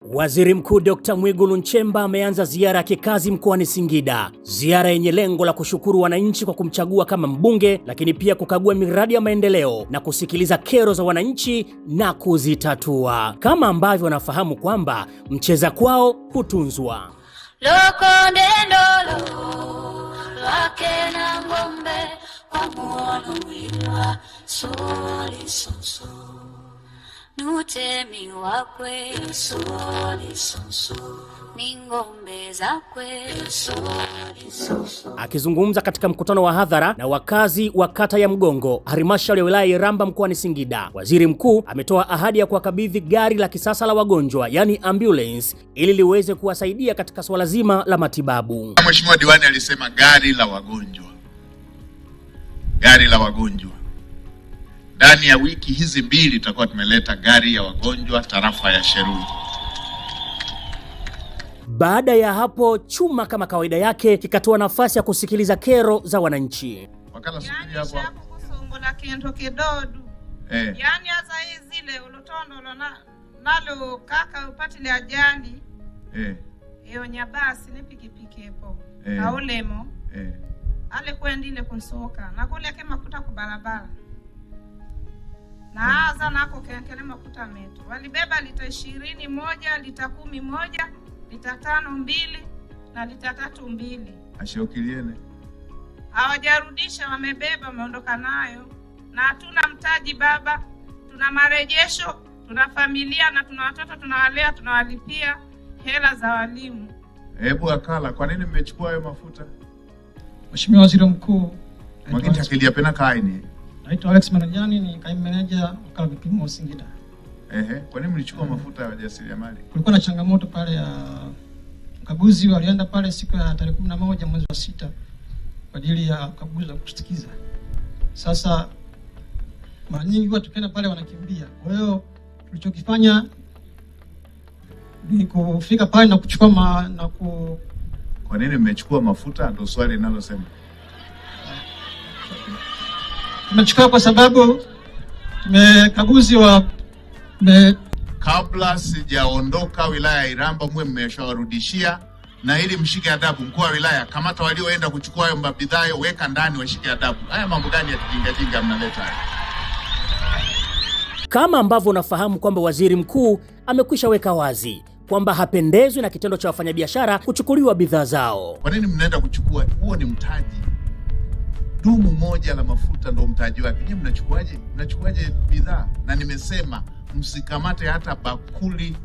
Waziri Mkuu Dr. Mwigulu Nchemba ameanza ziara ya kikazi mkoani Singida. Ziara yenye lengo la kushukuru wananchi kwa kumchagua kama mbunge, lakini pia kukagua miradi ya maendeleo na kusikiliza kero za wananchi na kuzitatua. Kama ambavyo wanafahamu kwamba mcheza kwao hutunzwa. Lokonde ndolo lake na ngombe kwa muono mwilwa soli sonso nutemi wakwe soli sonso ni ngombe zakwe soli sonso. Akizungumza katika mkutano wa hadhara na wakazi wa kata ya Mgongo, halmashauri ya wilaya ya Iramba mkoani Singida, waziri mkuu ametoa ahadi ya kuwakabidhi gari la kisasa la wagonjwa, yani ambulance, ili liweze kuwasaidia katika swala zima la matibabu. Mheshimiwa diwani alisema gari la wagonjwa. Gari la wagonjwa. Ndani ya wiki hizi mbili tutakuwa tumeleta gari ya wagonjwa tarafa ya Shelui. Baada ya hapo, chuma kama kawaida yake kikatoa nafasi ya kusikiliza kero za wananchi. Wakala subiri hapo. Kusongola kiento kidodu. Yani aza zile ulotondo nalo kaka upatile ajali. Eyo nyabasi ni pikipiki epo. Aulemo. Ale kwendile kunsoka na kule kema kuta kubarabara. Na aza nako kenkele makuta metu. Walibeba lita 20 moja, lita 10 moja, lita 5 mbili na lita 3 mbili. Ashokiliene. Hawajarudisha, wamebeba wameondoka nayo. Na hatuna mtaji baba, tuna marejesho, tuna familia na tuna watoto tunawalea, tunawalipia hela za walimu. Hebu akala, kwa nini mmechukua hayo mafuta? Mheshimiwa Waziri Mkuu, Mwagiti akilia pena kaini. Naitwa Alex Manajani, ni kaimu meneja wakala vipimo Singida. Kwa nini mlichukua mafuta ya wajasiriamali? Kulikuwa na changamoto pale ya ukaguzi, walienda pale siku ya tarehe 11 mwezi wa 6 kwa ajili ya ukaguzi wa kushtukiza. Sasa mara nyingi huwa tukienda pale wanakimbia. Kwa hiyo tulichokifanya ni kufika pale na kuchukua Kwa nini mmechukua mafuta? Ndio swali linalosema. Tumechukua kwa sababu tumekaguzi kabla sijaondoka wilaya ya Iramba mwe mmeshawarudishia, na ili mshike adabu mkuu wa wilaya, kamata walioenda kuchukua hayo bidhaa weka ndani washike adabu. Haya mambo gani ya kijinga mnaleta haya? Kama ambavyo unafahamu kwamba waziri mkuu amekwisha weka wazi kwamba hapendezwi na kitendo cha wafanyabiashara kuchukuliwa bidhaa zao. Kwa nini mnaenda kuchukua? Huo ni mtaji. Dumu moja la mafuta ndo mtaji wake. Nyinyi mnachukuaje bidhaa? Na nimesema msikamate hata bakuli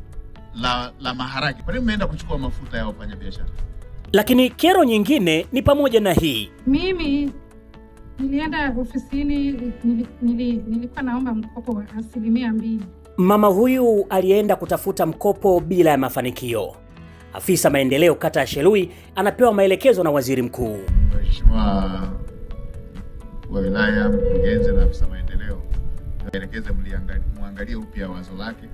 la maharage. Kwa nini mnaenda kuchukua mafuta ya wafanyabiashara? Lakini kero nyingine ni pamoja na hii. Mimi nilienda ofisini, nilikuwa naomba mkopo wa 2%. Mama huyu alienda kutafuta mkopo bila ya mafanikio. Afisa maendeleo kata ya Shelui anapewa maelekezo na waziri mkuu. Mheshimiwa wa wilaya, mkurugenzi na afisa maendeleo, naelekeza muangalie upya wazo lake.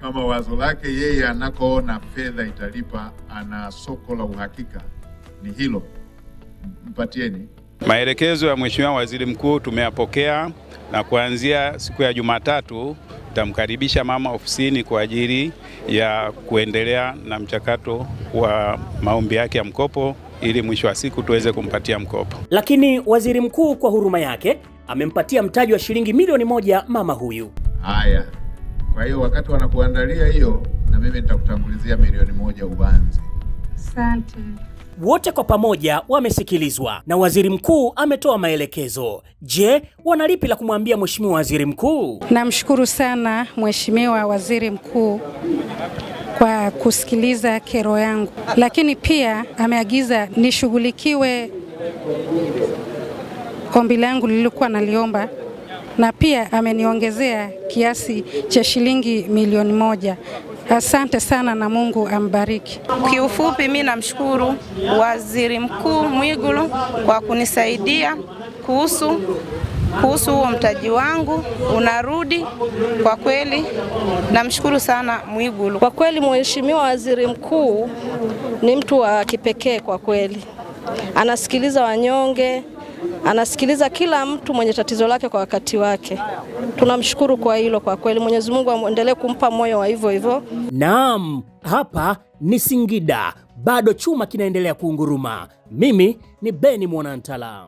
Kama wazo lake yeye anakoona fedha italipa, ana soko la uhakika, ni hilo, mpatieni. Maelekezo ya Mheshimiwa Waziri Mkuu tumeyapokea, na kuanzia siku ya Jumatatu tutamkaribisha mama ofisini kwa ajili ya kuendelea na mchakato wa maombi yake ya mkopo ili mwisho wa siku tuweze kumpatia mkopo. Lakini waziri mkuu kwa huruma yake amempatia mtaji wa shilingi milioni 1 mama huyu. Haya. Kwa hiyo wakati wanakuandalia hiyo, na mimi nitakutangulizia milioni 1 uanze. Asante. Wote kwa pamoja wamesikilizwa na waziri mkuu ametoa maelekezo. Je, wanalipi la kumwambia Mheshimiwa Waziri Mkuu? Namshukuru sana Mheshimiwa Waziri Mkuu kwa kusikiliza kero yangu, lakini pia ameagiza nishughulikiwe ombi langu lililokuwa naliomba, na pia ameniongezea kiasi cha shilingi milioni 1. Asante sana na Mungu ambariki. Kiufupi mimi namshukuru Waziri Mkuu Mwigulu kwa kunisaidia kuhusu huo mtaji wangu unarudi. Kwa kweli namshukuru sana Mwigulu. Kwa kweli Mheshimiwa Waziri Mkuu ni mtu wa kipekee kwa kweli. Anasikiliza wanyonge, anasikiliza kila mtu mwenye tatizo lake kwa wakati wake. Tunamshukuru kwa hilo kwa kweli. Mwenyezi Mungu aendelee kumpa moyo wa hivyo hivyo. Naam, hapa ni Singida. Bado chuma kinaendelea kuunguruma. Mimi ni Beni Mwanantala.